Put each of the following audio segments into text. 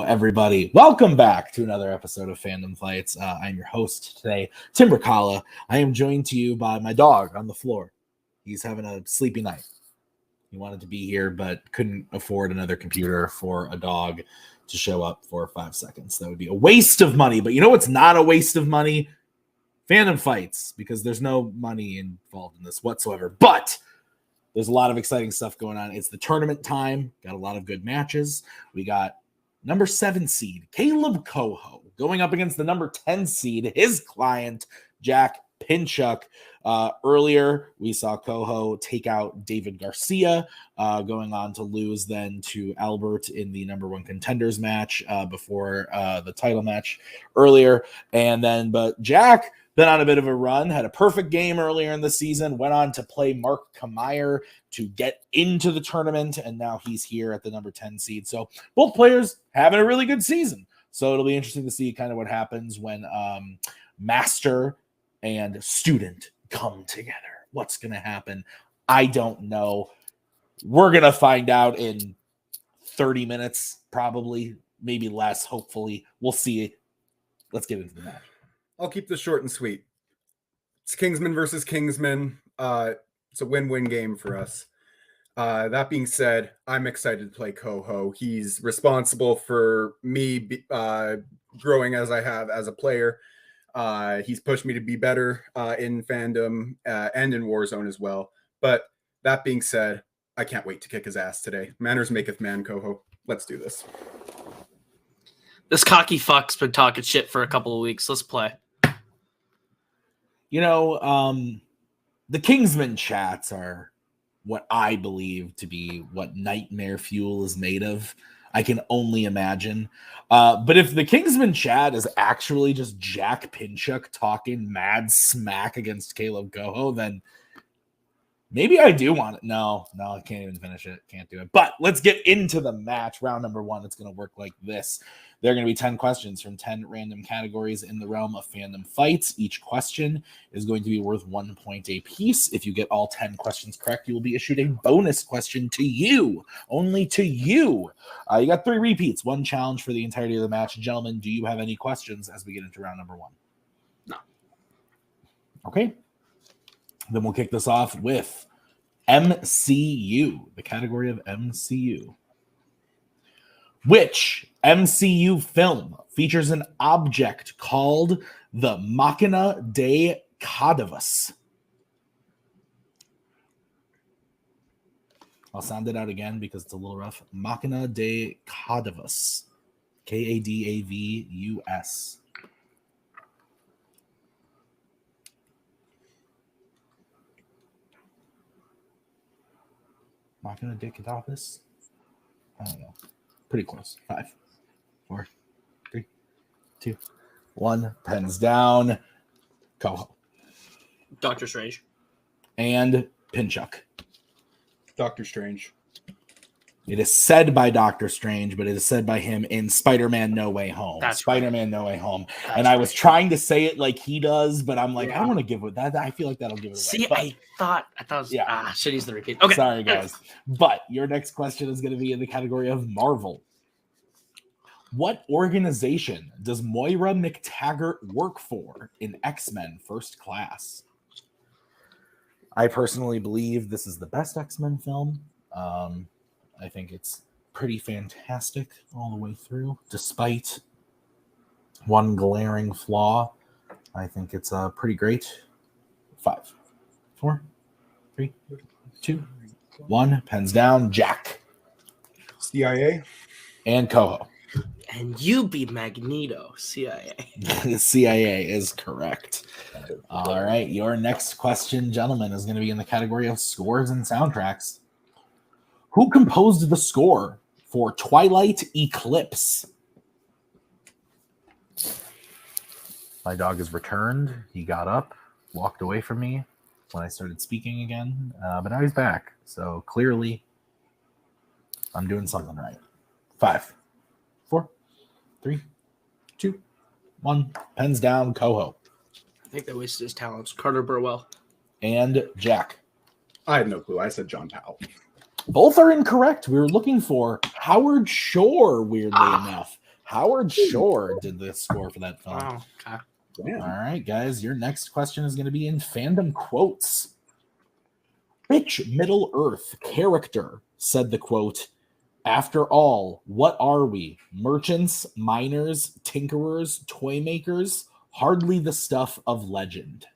everybody? Welcome back to another episode of Fandom Fights. I'm your host today, Tim Bracala. I am joined to you by my dog on the floor. He's having a sleepy night. He wanted to be here, but couldn't afford another computer for a dog to show up for 5 seconds. That would be a waste of money. But you know what's not a waste of money? Fandom Fights, because there's no money involved in this whatsoever. But there's a lot of exciting stuff going on. It's the tournament time. Got a lot of good matches. We got number 7 seed, Kaleb Koho, going up against the number 10 seed, his client, Jack Pinchuk. Earlier, we saw Koho take out David Garcia, going on to lose then to Albert in the number 1 contenders match before the title match earlier. But Jack been on a bit of a run, had a perfect game earlier in the season, went on to play Mark Kamier to get into the tournament, and now he's here at the number 10 seed. So both players having a really good season. So it'll be interesting to see kind of what happens when master and student come together. What's going to happen? I don't know. We're going to find out in 30 minutes, probably, maybe less, hopefully. We'll see. Let's get into the match. I'll keep this short and sweet. It's Kingsman versus Kingsman. It's a win-win game for us. That being said, I'm excited to play Koho. He's responsible for me growing as I have as a player. He's pushed me to be better in Fandom and in Warzone as well. But that being said, I can't wait to kick his ass today. Manners maketh man, Koho. Let's do this. This cocky fuck's been talking shit for a couple of weeks. Let's play. You know, the Kingsman chats are what I believe to be what nightmare fuel is made of. I can only imagine. But if the Kingsman chat is actually just Jack Pinchuk talking mad smack against Kaleb Koho, then maybe I do want it. No, I can't even finish it. Can't do it. But let's get into the match. Round number 1, it's going to work like this. There are going to be 10 questions from 10 random categories in the realm of Fandom Fights. Each question is going to be worth 1 point a piece. If you get all 10 questions correct, you will be issued a bonus question to you. Only to you. You got 3 repeats, 1 challenge for the entirety of the match. Gentlemen, do you have any questions as we get into round number 1? No. Okay. Then we'll kick this off with MCU, the category of MCU. Which MCU film features an object called the Machina de Cadavus? I'll sound it out again because it's a little rough. Machina de Cadavus. Kadavus. Machina de Cadavus? I don't know. Pretty close. 5, 4, 3, 2, 1. Pens down. Koho. Doctor Strange. And Pinchuk. Doctor Strange. It is said by Doctor Strange, but it is said by him in Spider-Man No Way Home. That's Spider-Man right. No Way Home. That's and I was right. trying to say it like he does, but I'm like, I don't want to give it that. I feel like that'll give it away. See, but, I thought it was should use the repeat. Okay. Sorry, guys. But your next question is going to be in the category of Marvel. What organization does Moira McTaggart work for in X-Men First Class? I personally believe this is the best X-Men film. I think it's pretty fantastic all the way through, despite one glaring flaw. I think it's pretty great. 5, 4, 3, 2, 1. Pens down. Jack. CIA. And Koho. And you be Magneto, CIA. The CIA is correct. All right. Your next question, gentlemen, is going to be in the category of scores and soundtracks. Who composed the score for Twilight Eclipse? My dog has returned. He got up, walked away from me when I started speaking again, but now he's back. So clearly, I'm doing something right. 5, 4, 3, 2, 1. Pens down. Koho. I think they wasted his talents. Carter Burwell. And Jack. I had no clue. I said John Powell. Both are incorrect. We were looking for Howard Shore, weirdly enough. Howard Shore did the score for that film. Wow. Okay. Damn. All right, guys, your next question is going to be in fandom quotes. Which Middle Earth character said the quote, "After all, what are we? Merchants, miners, tinkerers, toy makers, hardly the stuff of legend."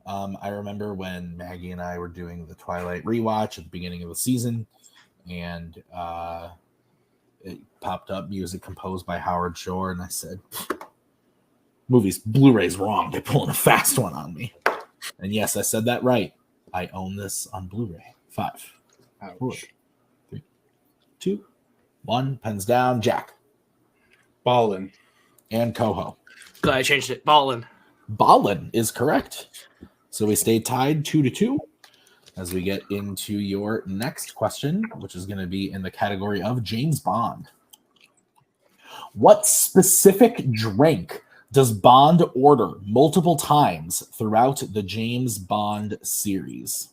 I remember when Maggie and I were doing the Twilight rewatch at the beginning of the season, and it popped up music composed by Howard Shore, and I said, "Movie's Blu-ray's wrong. They're pulling a fast one on me." And yes, I said that right. I own this on Blu-ray. 5, 4, Ouch. 3, 2, 1. Pens down. Jack Ballin. and Koho. Glad I changed it. Ballin. Ballin is correct. So we stay tied 2-2 as we get into your next question, which is going to be in the category of James Bond. What specific drink does Bond order multiple times throughout the James Bond series?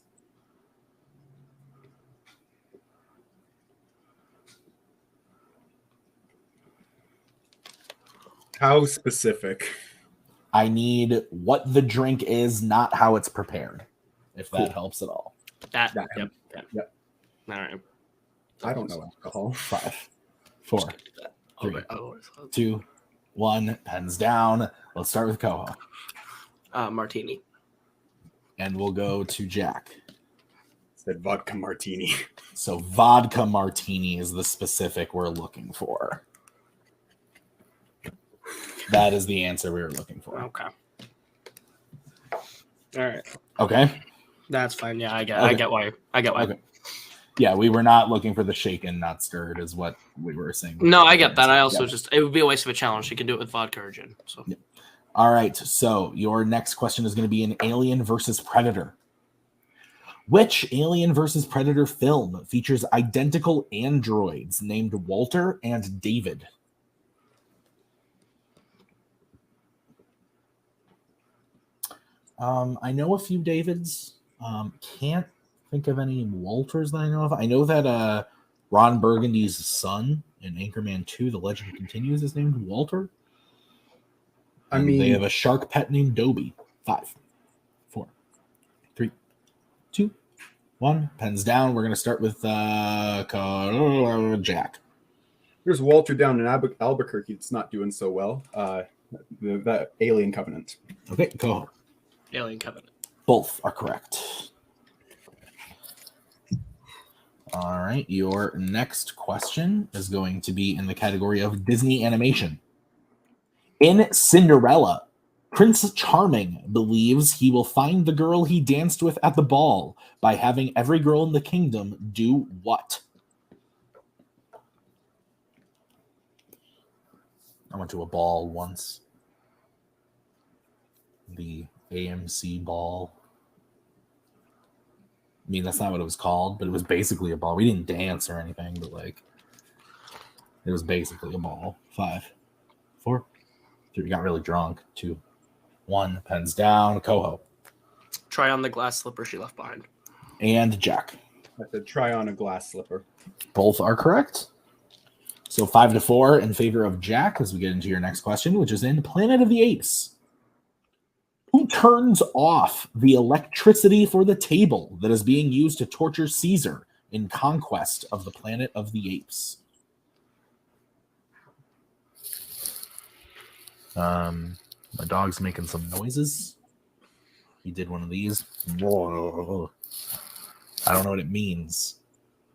How specific? I need what the drink is, not how it's prepared, if that Cool. helps at all. That. That- Yep. yep. All right. I don't know alcohol. 5, 4, Oh, 3, oh, 2, 1. Pens down. Let's start with Koho. martini. And we'll go to Jack. Said vodka martini. So vodka martini is the specific we're looking for. That is the answer we were looking for. Okay. All right. Okay. That's fine. Yeah, I get. Okay. I get why. Okay. Yeah, we were not looking for the shaken, not stirred, is what we were saying. No, I get that. I also Yeah. just it would be a waste of a challenge. You can do it with vodka or gin. So Yeah. All right. So your next question is going to be an Alien versus Predator. Which Alien versus Predator film features identical androids named Walter and David? I know a few Davids. Can't think of any Walters that I know of. I know that Ron Burgundy's son in Anchorman 2, The Legend Continues, is named Walter. I And mean, they have a shark pet named Dobie. 5, 4, 3, 2, 1. Pens down. We're going to start with Jack. there's Walter down in Albuquerque. It's not doing so well. That Alien Covenant. Okay, Koho. Alien Covenant. Both are correct. All right, your next question is going to be in the category of Disney animation. In Cinderella, Prince Charming believes he will find the girl he danced with at the ball by having every girl in the kingdom do what? I went to a ball once. The AMC ball. I mean, that's not what it was called, but it was basically a ball. We didn't dance or anything, but like, it was basically a ball. 5, 4, 3. We got really drunk. 2, 1. Pens down. Koho Try on the glass slipper she left behind. and Jack. I said try on a glass slipper. Both are correct. So 5-4 in favor of Jack as we get into your next question, which is in Planet of the Apes. Who turns off the electricity for the table that is being used to torture Caesar in Conquest of the Planet of the Apes? My dog's making some noises. He did one of these. I don't know what it means,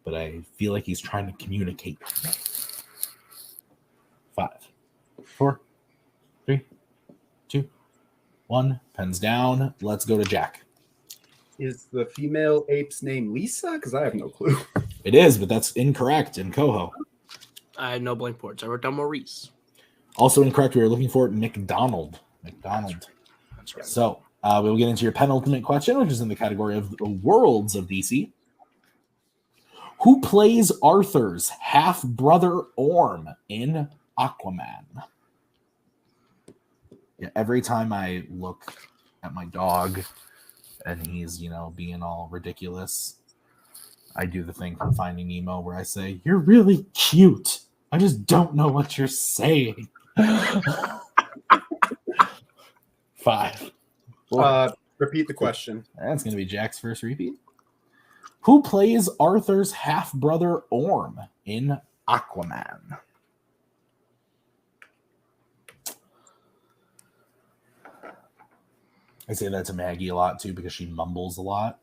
but I feel like he's trying to communicate with me. 5, 4, 3, 2, 1. Pens down. Let's go to Jack. Is the female ape's name Lisa? Because I have no clue. It is, but that's incorrect in Koho. I had no blank boards. I wrote down Maurice. Also incorrect. We were looking for McDonald. McDonald. That's right. So we will get into your penultimate question, which is in the category of the worlds of DC. Who plays Arthur's half-brother Orm in Aquaman? Yeah, every time I look at my dog and he's, being all ridiculous, I do the thing from Finding Nemo where I say, "You're really cute. I just don't know what you're saying." 5. 4. Repeat the question. That's going to be Jack's first repeat. Who plays Arthur's half-brother Orm in Aquaman? I say that to Maggie a lot, too, because she mumbles a lot.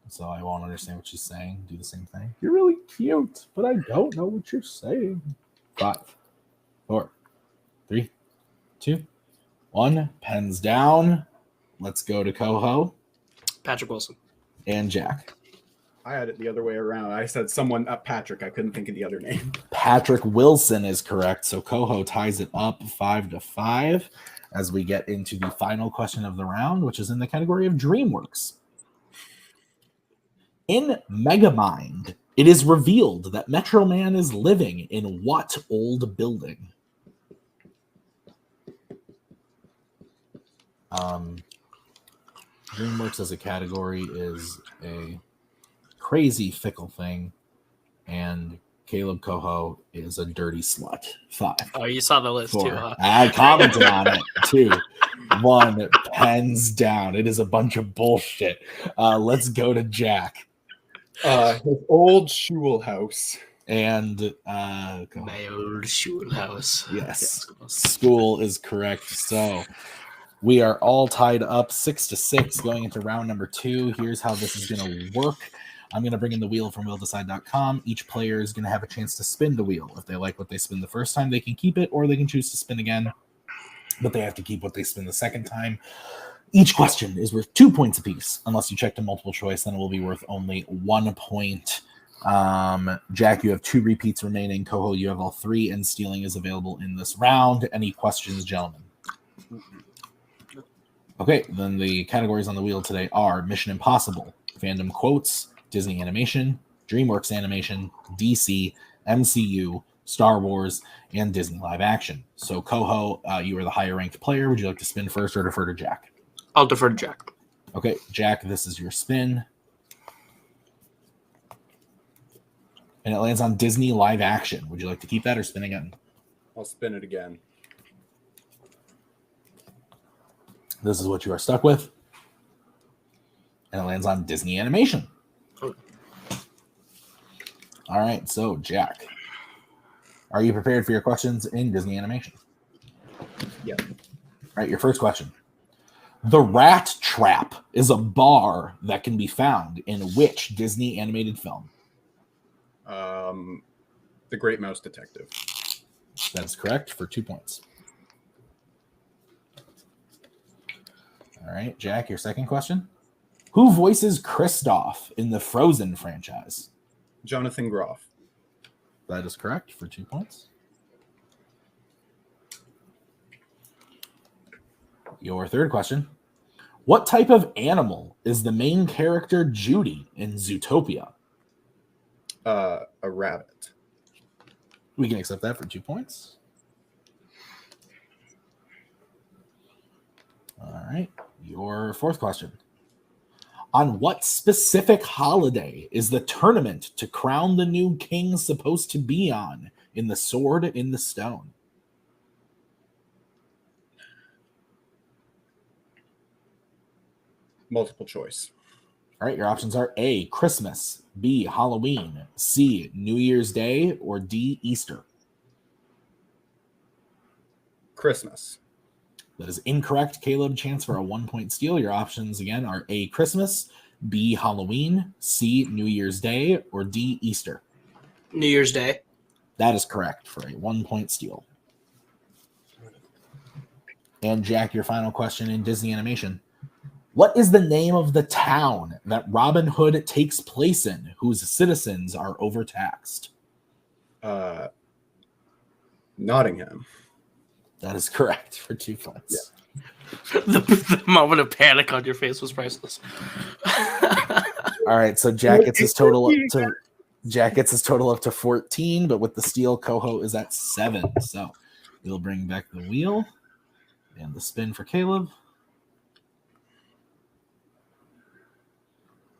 So I won't understand what she's saying. Do the same thing. You're really cute, but I don't know what you're saying. 5, 4, 3, 2, 1. Pens down. Let's go to Koho. Patrick Wilson. And Jack. I had it the other way around. I said someone, Patrick. I couldn't think of the other name. Patrick Wilson is correct. So Koho ties it up 5-5 as we get into the final question of the round, which is in the category of DreamWorks. In Megamind, it is revealed that Metro Man is living in what old building? DreamWorks as a category is a crazy fickle thing, and Kaleb Koho is a dirty slut. 5. Oh, you saw the list 4. too, huh? I commented on it. 2, 1. Pens down. It is a bunch of bullshit. Let's go to Jack. His old Shul house. And My old school house. yes, school is correct. So we are all tied up 6-6 going into round number 2. Here's how this is going to work. I'm going to bring in the wheel from wheeldecide.com. Each player is going to have a chance to spin the wheel. If they like what they spin the first time, they can keep it, or they can choose to spin again. But they have to keep what they spin the second time. Each question is worth 2 points apiece. Unless you check to multiple choice, then it will be worth only 1 point. Jack, you have 2 repeats remaining. Koho, you have all 3, and stealing is available in this round. Any questions, gentlemen? Okay, then the categories on the wheel today are Mission Impossible, Fandom Quotes, Disney Animation, DreamWorks Animation, DC, MCU, Star Wars, and Disney Live Action. So, Koho, you are the higher ranked player. Would you like to spin first or defer to Jack? I'll defer to Jack. Okay, Jack, this is your spin. And it lands on Disney Live Action. Would you like to keep that or spin again? I'll spin it again. This is what you are stuck with. And it lands on Disney Animation. Oh. All right, so Jack, are you prepared for your questions in Disney Animation? Yeah. All right, your first question. The Rat Trap is a bar that can be found in which Disney animated film? The Great Mouse Detective. That is correct for 2 points. All right, Jack, your second question. Who voices Kristoff in the Frozen franchise? Jonathan Groff. That is correct for 2 points. Your third question. What type of animal is the main character Judy in Zootopia? A rabbit. We can accept that for 2 points. All right. Your fourth question. On what specific holiday is the tournament to crown the new king supposed to be on in The Sword in the Stone? Multiple choice. All right, your options are A, Christmas, B, Halloween, C, New Year's Day, or D, Easter. Christmas. That is incorrect. Kaleb, chance for a 1 point steal. Your options again are A, Christmas, B, Halloween, C, New Year's Day, or D, Easter. New Year's Day. That is correct for a 1 point steal. And Jack, your final question in Disney Animation. What is the name of the town that Robin Hood takes place in, whose citizens are overtaxed? Nottingham. That is correct for 2 points. Yeah. The moment of panic on your face was priceless. All right, so Jack gets his total up to 14, but with the steal, Koho is at 7. So we'll bring back the wheel and the spin for Kaleb.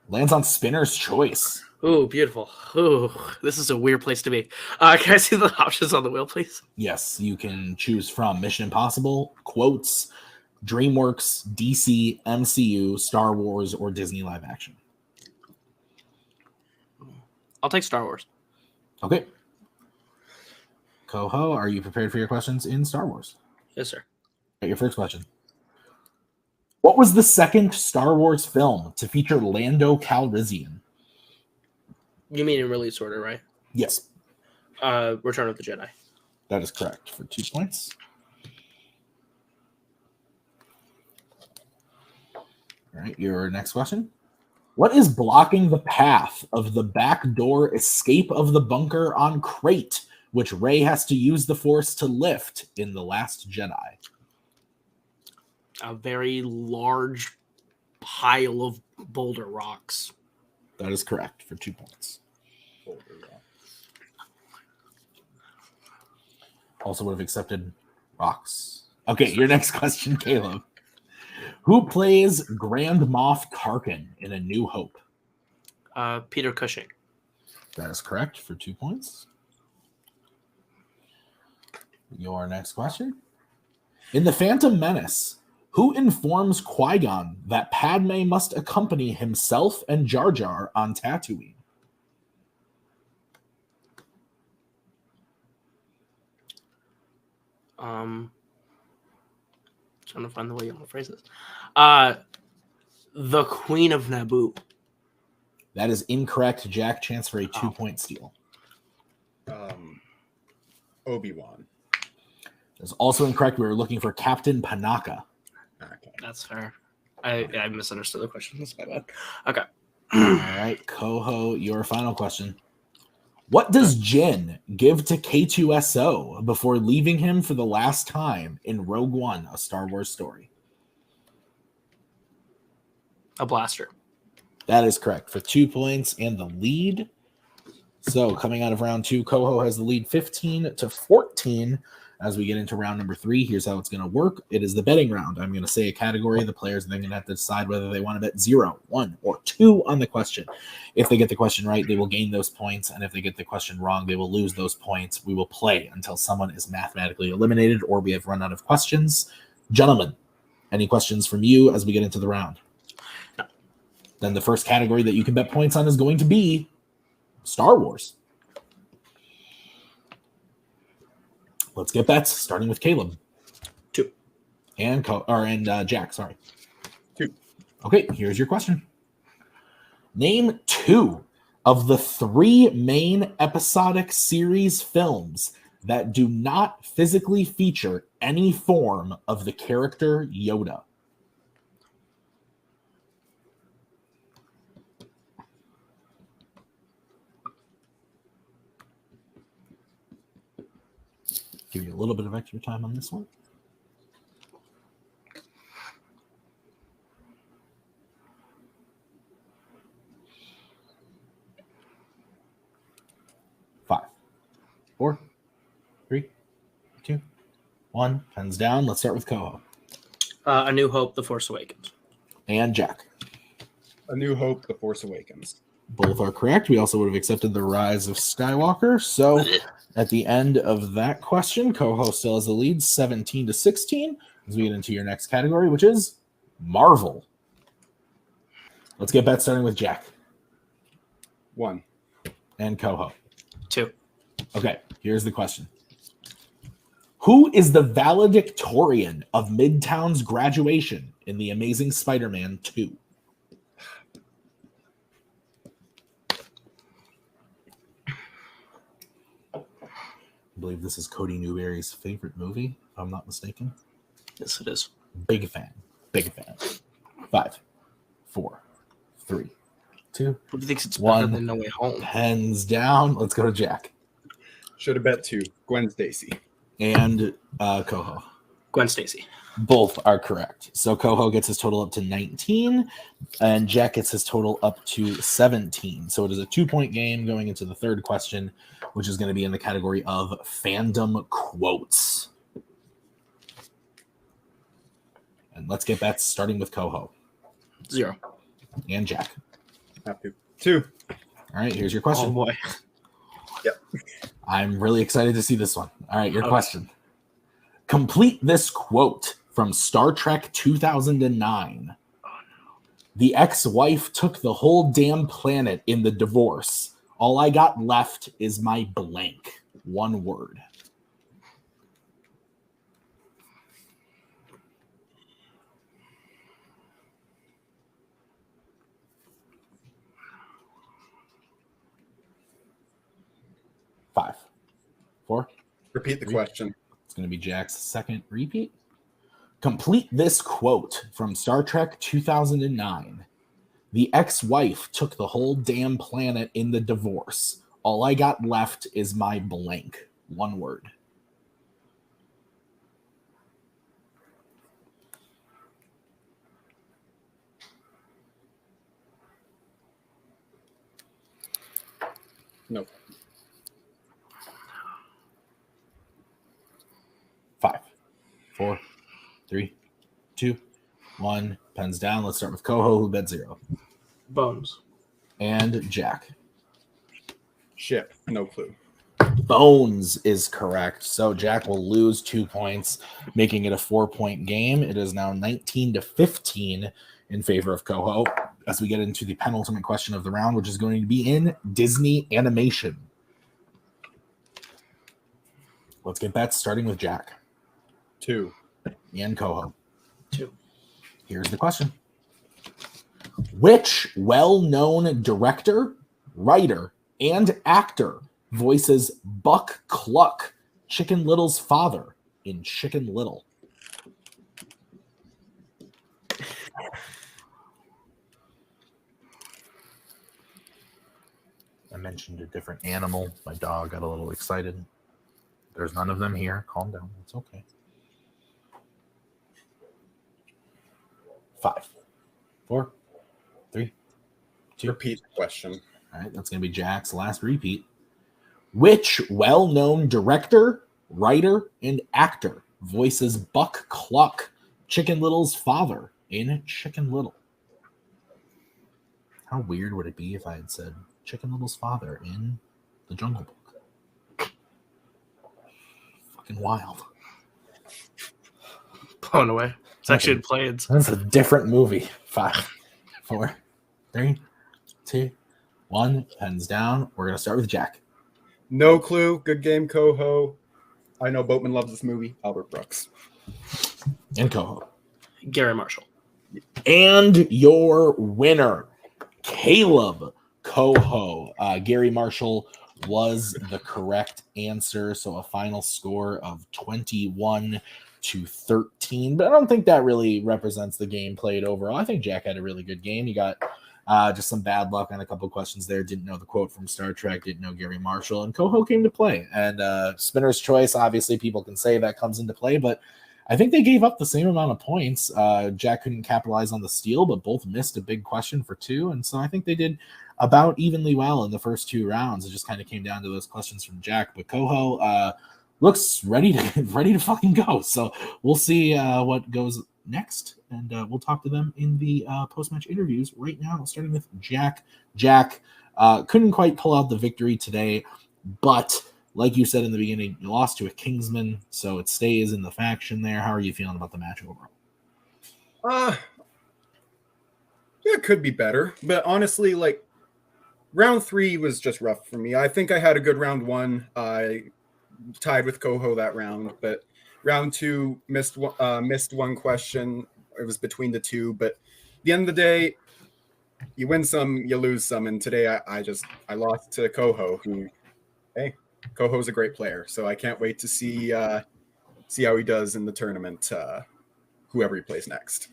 Lands on Spinner's Choice. Ooh, beautiful. Ooh, this is a weird place to be. Can I see the options on the wheel, please? Yes, you can choose from Mission Impossible, Quotes, DreamWorks, DC, MCU, Star Wars, or Disney live action. I'll take Star Wars. Okay. Koho, are you prepared for your questions in Star Wars? Yes, sir. Your first question. What was the second Star Wars film to feature Lando Calrissian? You mean in release order, right? Yes, Return of the Jedi. that is correct for 2 points. All right, your next question. What is blocking the path of the backdoor escape of the bunker on Crate, which Rey has to use the Force to lift in The Last Jedi? A very large pile of boulder rocks. That is correct for 2 points. Also would have accepted rocks. Okay, your next question, Caleb. Who plays Grand Moff Tarkin in A New Hope? Peter Cushing. That is correct for 2 points. Your next question. In The Phantom Menace, who informs Qui-Gon that Padme must accompany himself and Jar Jar on Tatooine? Trying to find the way you want to phrase this. The Queen of Naboo. That is incorrect. Jack, chance for a 2-point steal. Obi-Wan. That's also incorrect. We were looking for Captain Panaka. Okay. That's fair. I misunderstood the question. That's my bad. Okay. All right, Koho, your final question. What does Jin give to K2SO before leaving him for the last time in Rogue One, A Star Wars Story? A blaster. That is correct for 2 points and the lead. So coming out of round 2, Koho has the lead 15-14. As we get into round number 3, here's how it's going to work. It is the betting round. I'm going to say a category. The players are then going to have to decide whether they want to bet 0, 1, or 2 on the question. If they get the question right, they will gain those points. And if they get the question wrong, they will lose those points. We will play until someone is mathematically eliminated or we have run out of questions. Gentlemen, any questions from you as we get into the round? No. Then the first category that you can bet points on is going to be Star Wars. Let's get bets, starting with Caleb. 2. And Jack, sorry. 2. Okay, here's your question. Name 2 of the 3 main episodic series films that do not physically feature any form of the character Yoda. Give you a little bit of extra time on this one. Five, 4, 3, 2, 1. Pens down. Let's start with Koho. A New Hope, The Force Awakens. And Jack. A New Hope, The Force Awakens. Both are correct. We also would have accepted The Rise of Skywalker. So at the end of that question, Koho still has the lead 17-16 as we get into your next category, which is Marvel. Let's get bets starting with Jack. 1. And Koho. 2. Okay, here's the question. Who is the valedictorian of Midtown's graduation in The Amazing Spider-Man 2? I believe this is Cody Newberry's favorite movie, if I'm not mistaken. Yes, it is. Big fan. Big fan. 5, 4, 3, 2, Who thinks it's 1. better than No Way Home? Pens down. Let's go to Jack. Should have bet 2. Gwen Stacy. And Koho. Gwen Stacy. Both are correct. So Koho gets his total up to 19, and Jack gets his total up to 17. So it is a 2-point game going into the third question, which is going to be in the category of fandom quotes. And let's get bets starting with Koho. 0. And Jack. Have to. 2. All right, here's your Oh question. boy. Yep. I'm really excited to see this one. All right, your Okay. question. Complete this quote from Star Trek 2009. Oh, The ex-wife took the whole damn planet in the divorce. All I got left is my blank. One word. Five, 4. Repeat the 3. question. It's going to be Jack's second repeat. Complete this quote from Star Trek 2009. The ex-wife took the whole damn planet in the divorce. All I got left is my blank. One word. No. 5, 4, 3, 2, 1. Pens down. Let's start with Koho, who bet 0. Bones. And Jack. Ship. No clue. Bones is correct. So Jack will lose 2 points, making it a 4-point game. It is now 19-15 in favor of Koho as we get into the penultimate question of the round, which is going to be in Disney animation. Let's get bets starting with Jack 2. and Koho. 2. Here's the question. Which well-known director, writer, and actor voices Buck Cluck, Chicken Little's father, in Chicken Little? I mentioned a different animal. My dog got a little excited. There's none of them here. Calm down. It's okay. 5, 4, 3, 2. Repeat the question. All right, that's going to be Jack's last repeat. Which well-known director, writer, and actor voices Buck Cluck, Chicken Little's father, in Chicken Little? How weird would it be if I had said Chicken Little's father in The Jungle Book? Fucking wild. Blown away. It's actually in plans. That's a different movie. 5, 4, 3, 2, 1. Pens down. We're going to start with Jack. No clue. Good game, Koho. I know Boatman loves this movie. Albert Brooks. And Koho. Gary Marshall. And your winner, Kaleb Koho. Gary Marshall was the correct answer. So a final score of 21-13. But I don't think that really represents the game played overall. I think Jack had a really good game. He got just some bad luck on a couple of questions there. Didn't know the quote from Star Trek. Didn't know Gary Marshall. And Koho came to play. And Spinner's Choice, obviously, people can say that comes into play. But I think they gave up the same amount of points. Jack couldn't capitalize on the steal, but both missed a big question for 2. And so I think they did about evenly well in the first 2 rounds. It just kind of came down to those questions from Jack. But Koho looks ready to fucking go. So we'll see what goes next. And we'll talk to them in the post-match interviews right now, starting with Jack. Jack couldn't quite pull out the victory today, but like you said in the beginning, you lost to a Kingsman, so it stays in the faction there. How are you feeling about the match overall? Yeah, it could be better. But honestly, like, round 3 was just rough for me. I think I had a good round 1. I tied with Koho that round, but round 2 missed one question. It was between the 2, but at the end of the day, you win some, you lose some. And today I lost to Koho, who, hey, Koho's a great player. So I can't wait to see how he does in the tournament, whoever he plays next.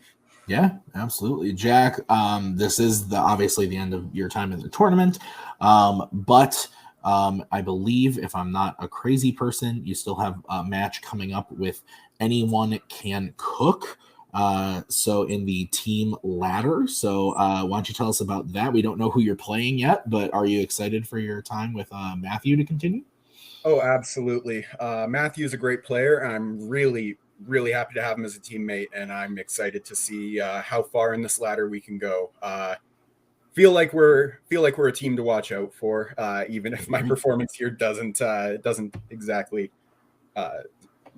Yeah, absolutely. Jack, this is obviously the end of your time in the tournament. But I believe, if I'm not a crazy person, you still have a match coming up with Anyone Can Cook. So in the team ladder. So why don't you tell us about that? We don't know who you're playing yet, but are you excited for your time with Matthew to continue? Oh, absolutely. Matthew's a great player, and I'm really, really happy to have him as a teammate, and I'm excited to see how far in this ladder we can go. feel like we're a team to watch out for, even if my performance here doesn't exactly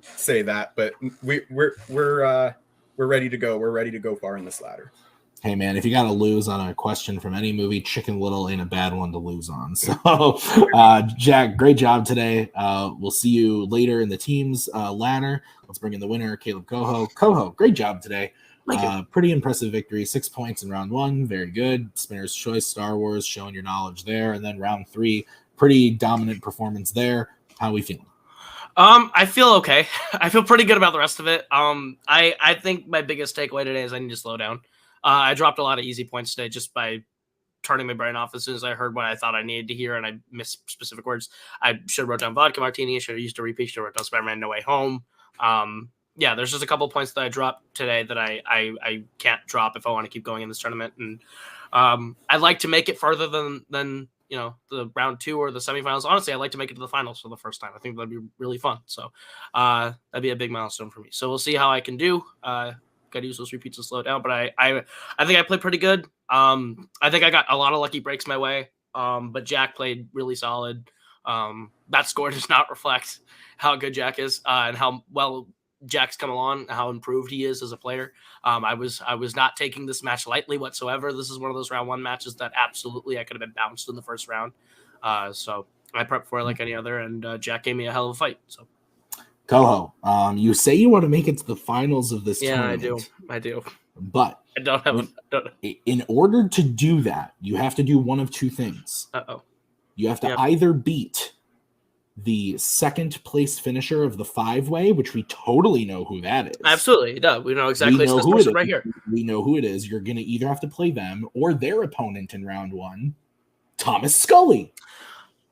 say that. But we're ready to go. We're ready to go far in this ladder. Hey man, if you got to lose on a question from any movie, Chicken Little ain't a bad one to lose on. So, Jack, great job today. We'll see you later in the team's ladder. Let's bring in the winner, Kaleb Koho. Koho, great job today. Pretty impressive victory. 6 points in round 1. Very good. Spinner's Choice, Star Wars, showing your knowledge there. And then round 3, pretty dominant performance there. How are we feeling? I feel okay. I feel pretty good about the rest of it. I think my biggest takeaway today is I need to slow down. I dropped a lot of easy points today just by turning my brain off as soon as I heard what I thought I needed to hear, and I missed specific words. I should have wrote down vodka martini. I should have used a repeat. Should have wrote down Spider-Man No Way Home. Yeah, there's just a couple points that I dropped today that I can't drop if I want to keep going in this tournament. And I'd like to make it further than the round 2 or the semifinals. Honestly, I'd like to make it to the finals for the first time. I think that'd be really fun. So that'd be a big milestone for me. So we'll see how I can do. Got to use those repeats to slow it down, but I think I played pretty good. I think I got a lot of lucky breaks my way, but Jack played really solid. That score does not reflect how good Jack is and how well Jack's come along, how improved he is as a player. I was not taking this match lightly whatsoever. This is one of those round 1 matches that absolutely I could have been bounced in the first round. So I prepped for it like any other, and Jack gave me a hell of a fight. So. Koho, you say you want to make it to the finals of this tournament. Yeah, I do. But I don't have in order to do that, you have to do one of 2 things. You have to either beat the second place finisher of the 5-way, which we totally know who that is. Absolutely. No, we know exactly who it is. Right here. We know who it is. You're going to either have to play them or their opponent in round 1, Thomas Scully.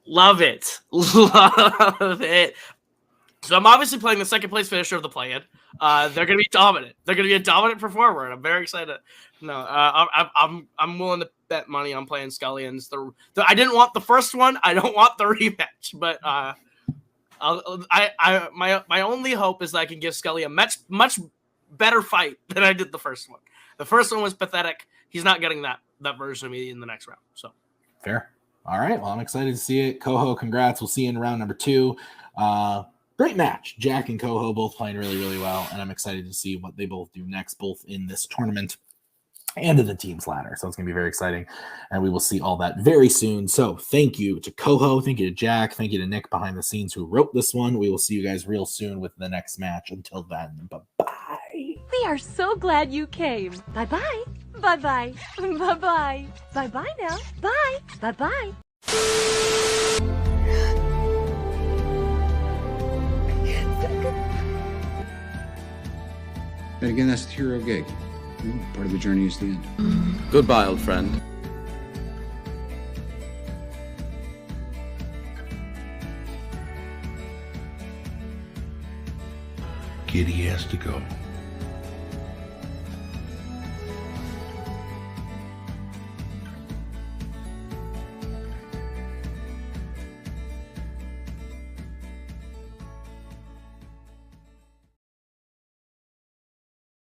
Love it. Love it. So I'm obviously playing the second place finisher of the play-in. They're going to be dominant. They're going to be a dominant performer, and I'm very excited. No, I'm willing to bet money on playing Scully. And I didn't want the first one. I don't want the rematch, but my only hope is that I can give Scully a much better fight than I did the first one. The first one was pathetic. He's not getting that version of me in the next round. So fair. All right. Well, I'm excited to see it. Koho, congrats. We'll see you in round number 2. Great match. Jack and Koho both playing really, really well, and I'm excited to see what they both do next, both in this tournament and in the team's ladder. So it's going to be very exciting, and we will see all that very soon. So thank you to Koho, thank you to Jack, thank you to Nick behind the scenes who wrote this one. We will see you guys real soon with the next match. Until then, bye-bye. We are so glad you came. Bye-bye. Bye-bye. Bye-bye. Bye-bye now. Bye. Bye-bye. And again, that's the hero gig. Part of the journey is the end. Goodbye, old friend. Kitty has to go.